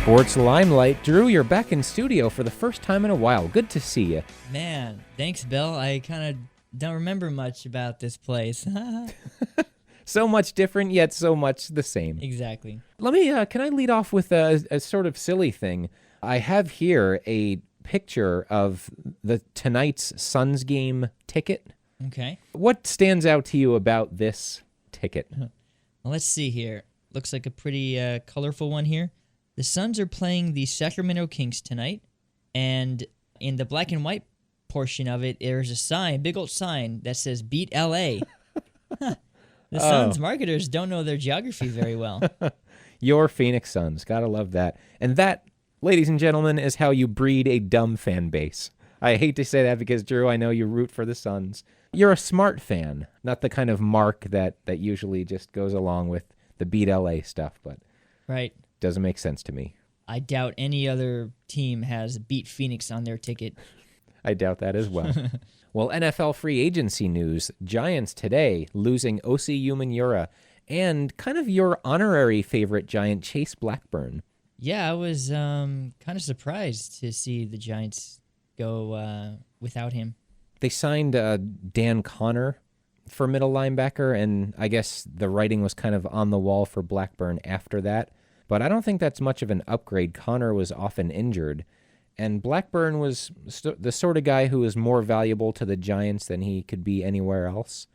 Sports Limelight. Drew, you're back in studio for the first time in a while. Good to see you. Man, thanks, Bill. I kind of don't remember much about this place. So much different, yet so much the same. Exactly. Let me, can I lead off with a sort of silly thing? I have here a picture of tonight's Suns game ticket. Okay. What stands out to you about this ticket? Well, let's see here. Looks like a pretty colorful one here. The Suns are playing the Sacramento Kings tonight, and in the black and white portion of it, there's a sign, big old sign, that says "Beat LA." The Suns marketers don't know their geography very well. Your Phoenix Suns. Gotta love that. And that, ladies and gentlemen, is how you breed a dumb fan base. I hate to say that because, Drew, I know you root for the Suns. You're a smart fan, not the kind of mark that usually just goes along with the Beat LA stuff, but Right. doesn't make sense to me. I doubt any other team has Beat Phoenix on their ticket. I doubt that as well. Well, NFL free agency news. Giants today losing O.C. Umenyiora and kind of your honorary favorite Giant, Chase Blackburn. Yeah, I was kind of surprised to see the Giants go without him. They signed Dan Connor for middle linebacker, and I guess the writing was kind of on the wall for Blackburn after that. But I don't think that's much of an upgrade. Connor was often injured, and Blackburn was the sort of guy who was more valuable to the Giants than he could be anywhere else.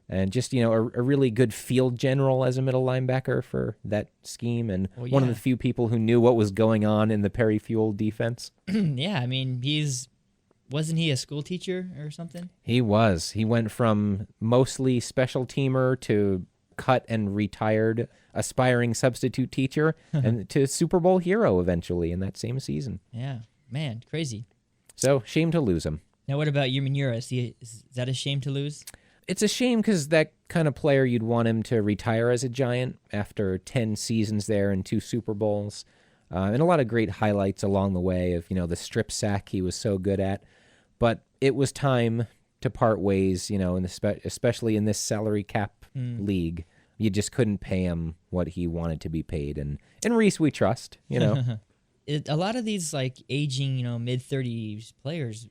And just, a really good field general as a middle linebacker for that scheme, and one of the few people who knew what was going on in the Perry Fuel defense. Yeah, I mean, wasn't he a school teacher or something? He was. He went from mostly special teamer to cut and retired aspiring substitute teacher and to Super Bowl hero eventually in that same season. Yeah, man, crazy. So, shame to lose him. Now, what about Umenyiora? Is that a shame to lose? It's a shame because that kind of player, you'd want him to retire as a Giant after 10 seasons there and 2 Super Bowls. And a lot of great highlights along the way of, the strip sack he was so good at. But it was time to part ways, especially in this salary cap league. You just couldn't pay him what he wanted to be paid. And Reese, we trust, A lot of these aging, mid-30s players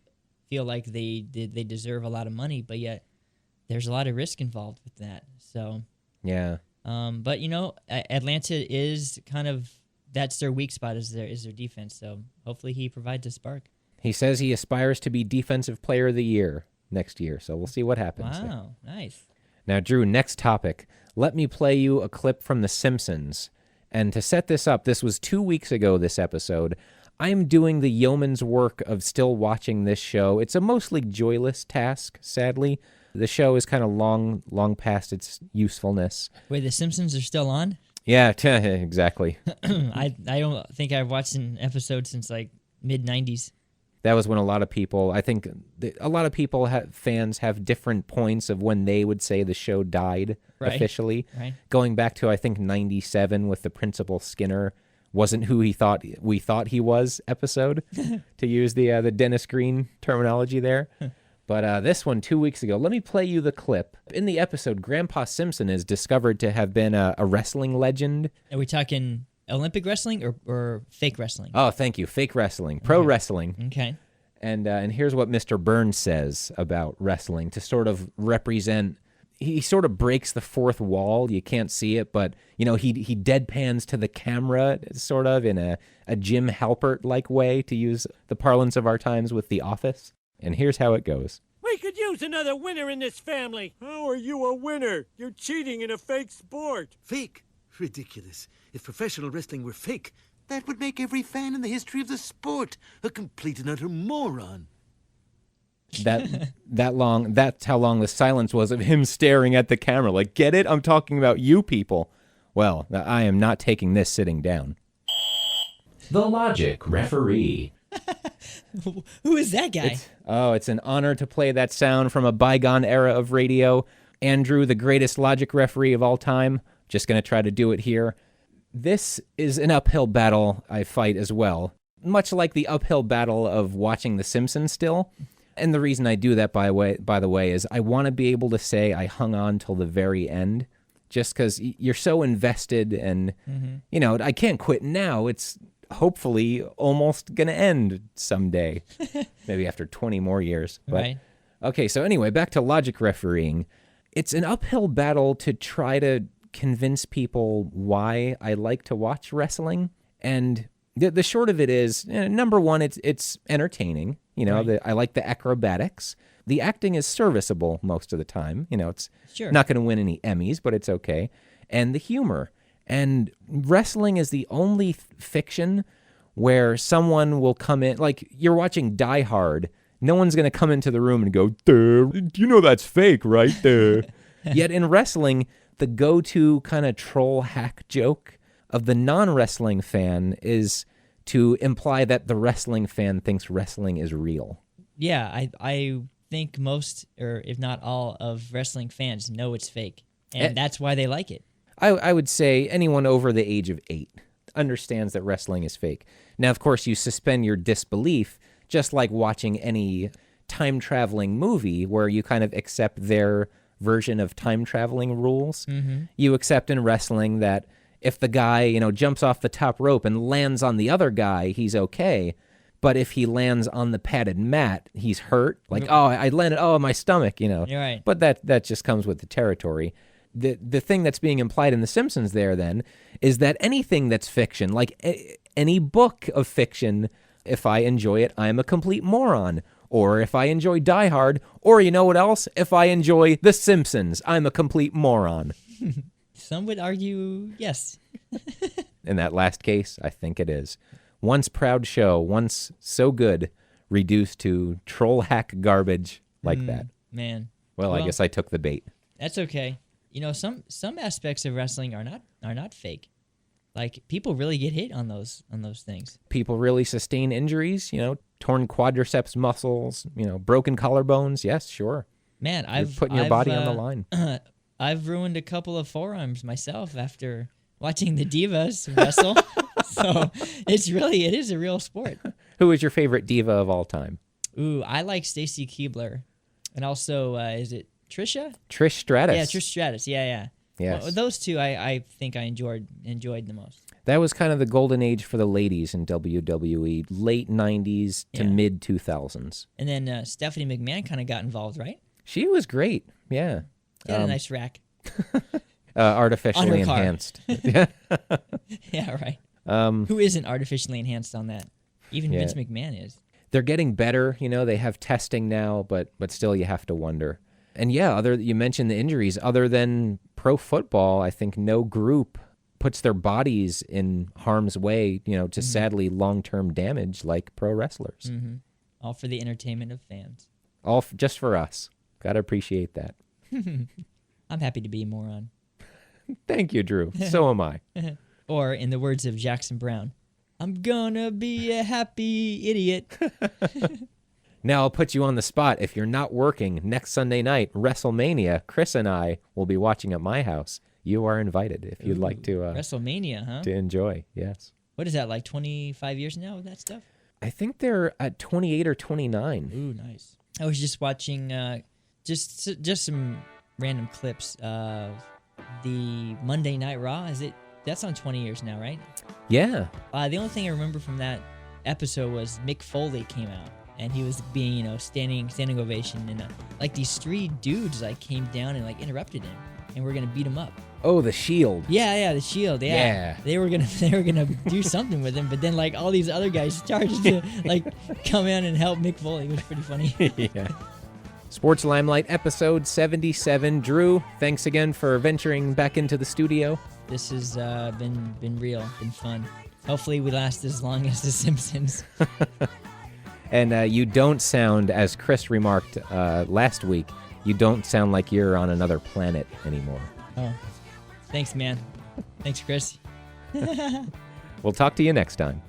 feel like they deserve a lot of money, but yet there's a lot of risk involved with that. So yeah. But Atlanta is kind of, that's their weak spot is their defense. So hopefully he provides a spark. He says he aspires to be Defensive Player of the Year next year, so we'll see what happens. Wow, nice. Now, Drew, next topic. Let me play you a clip from The Simpsons. And to set this up, this was 2 weeks ago, this episode. I'm doing the yeoman's work of still watching this show. It's a mostly joyless task, sadly. The show is kind of long past its usefulness. Wait, The Simpsons are still on? Yeah, exactly. I don't think I've watched an episode since mid-90s. That was when a lot of people, I think a lot of people, fans have different points of when they would say the show died officially. Right. Going back to, I think, 97 with the Principal Skinner wasn't who we thought he was episode, to use the Dennis Green terminology there. But this one, 2 weeks ago, let me play you the clip. In the episode, Grandpa Simpson is discovered to have been a wrestling legend. Are we talking Olympic wrestling or fake wrestling? Oh, thank you. Fake wrestling. Pro wrestling. Okay. And here's what Mr. Burns says about wrestling to sort of represent. He sort of breaks the fourth wall. You can't see it, but he deadpans to the camera, sort of in a Jim Halpert-like way, to use the parlance of our times with The Office. And here's how it goes. We could use another winner in this family. How are you a winner? You're cheating in a fake sport. Fake? Ridiculous. If professional wrestling were fake, that would make every fan in the history of the sport a complete and utter moron. That's how long the silence was of him staring at the camera. Like, get it? I'm talking about you people. Well, I am not taking this sitting down. The Logic Referee. Who is that guy? It's an honor to play that sound from a bygone era of radio. Andrew, the greatest Logic referee of all time. Just going to try to do it here. This is an uphill battle I fight as well, much like the uphill battle of watching The Simpsons still. And the reason I do that, by the way, is I want to be able to say I hung on till the very end, just because you're so invested and, I can't quit now. hopefully almost going to end someday, maybe after 20 more years. But, Right. Okay, so anyway, back to logic refereeing. It's an uphill battle to try to convince people why I like to watch wrestling. And the short of it is, number one, it's entertaining. Right. I like the acrobatics. The acting is serviceable most of the time. It's Sure. not going to win any Emmys, but it's okay. And the humor. And wrestling is the only fiction where someone will come in, like you're watching Die Hard. No one's going to come into the room and go, you know that's fake, right? Yet in wrestling, the go-to kind of troll hack joke of the non-wrestling fan is to imply that the wrestling fan thinks wrestling is real. Yeah, I think most, or if not all, of wrestling fans know it's fake, and that's why they like it. I would say anyone over the age of 8 understands that wrestling is fake. Now, of course, you suspend your disbelief, just like watching any time-traveling movie where you kind of accept their version of time-traveling rules. Mm-hmm. You accept in wrestling that if the guy, jumps off the top rope and lands on the other guy, he's okay. But if he lands on the padded mat, he's hurt. Like, I landed, my stomach, You're right. But that just comes with the territory. The thing that's being implied in The Simpsons there, then, is that anything that's fiction, like any book of fiction, if I enjoy it, I'm a complete moron. Or if I enjoy Die Hard, or you know what else? If I enjoy The Simpsons, I'm a complete moron. Some would argue yes. In that last case, I think it is. Once proud show, once so good, reduced to troll hack garbage like that. Man. Well, I guess I took the bait. That's okay. Some aspects of wrestling are not fake. Like, people really get hit on those things. People really sustain injuries, torn quadriceps muscles, broken collarbones. Yes, sure. Man, You're putting your body on the line. I've ruined a couple of forearms myself after watching the Divas wrestle. So it is a real sport. Who is your favorite diva of all time? Ooh, I like Stacy Keibler. And also, is it Trisha? Trish Stratus. Yeah, Trish Stratus. Yeah. Yes. Well, those two I think I enjoyed the most. That was kind of the golden age for the ladies in WWE, late 90s to mid 2000s. And then Stephanie McMahon kind of got involved, right? She was great. Yeah. She had a nice rack. Artificially On her car. enhanced. Yeah, right. Who isn't artificially enhanced on that? Even Vince McMahon is. They're getting better. They have testing now, but still you have to wonder. And you mentioned the injuries. Other than pro football, I think no group puts their bodies in harm's way, to sadly long-term damage like pro wrestlers. Mm-hmm. All for the entertainment of fans. All just for us. Gotta appreciate that. I'm happy to be a moron. Thank you, Drew. So am I. Or, in the words of Jackson Brown, I'm gonna be a happy idiot. Now I'll put you on the spot. If you're not working next Sunday night, WrestleMania, Chris and I will be watching at my house. You are invited if you'd like to WrestleMania, huh? to enjoy. Yes. What is that, like 25 years now of that stuff? I think they're at 28 or 29. Ooh, nice. I was just watching just some random clips of the Monday Night Raw. That's on 20 years now, right? Yeah. The only thing I remember from that episode was Mick Foley came out. And he was being, standing ovation, and like these 3 dudes came down and interrupted him, and we're gonna beat him up. Oh, the Shield. Yeah, the Shield. Yeah. They were gonna do something with him, but then all these other guys started to come in and help Mick Foley. It was pretty funny. Yeah. Sports Limelight episode 77. Drew, thanks again for venturing back into the studio. This has been real, been fun. Hopefully we last as long as The Simpsons. And you don't sound, as Chris remarked last week, you don't sound like you're on another planet anymore. Oh, thanks, man. Thanks, Chris. We'll talk to you next time.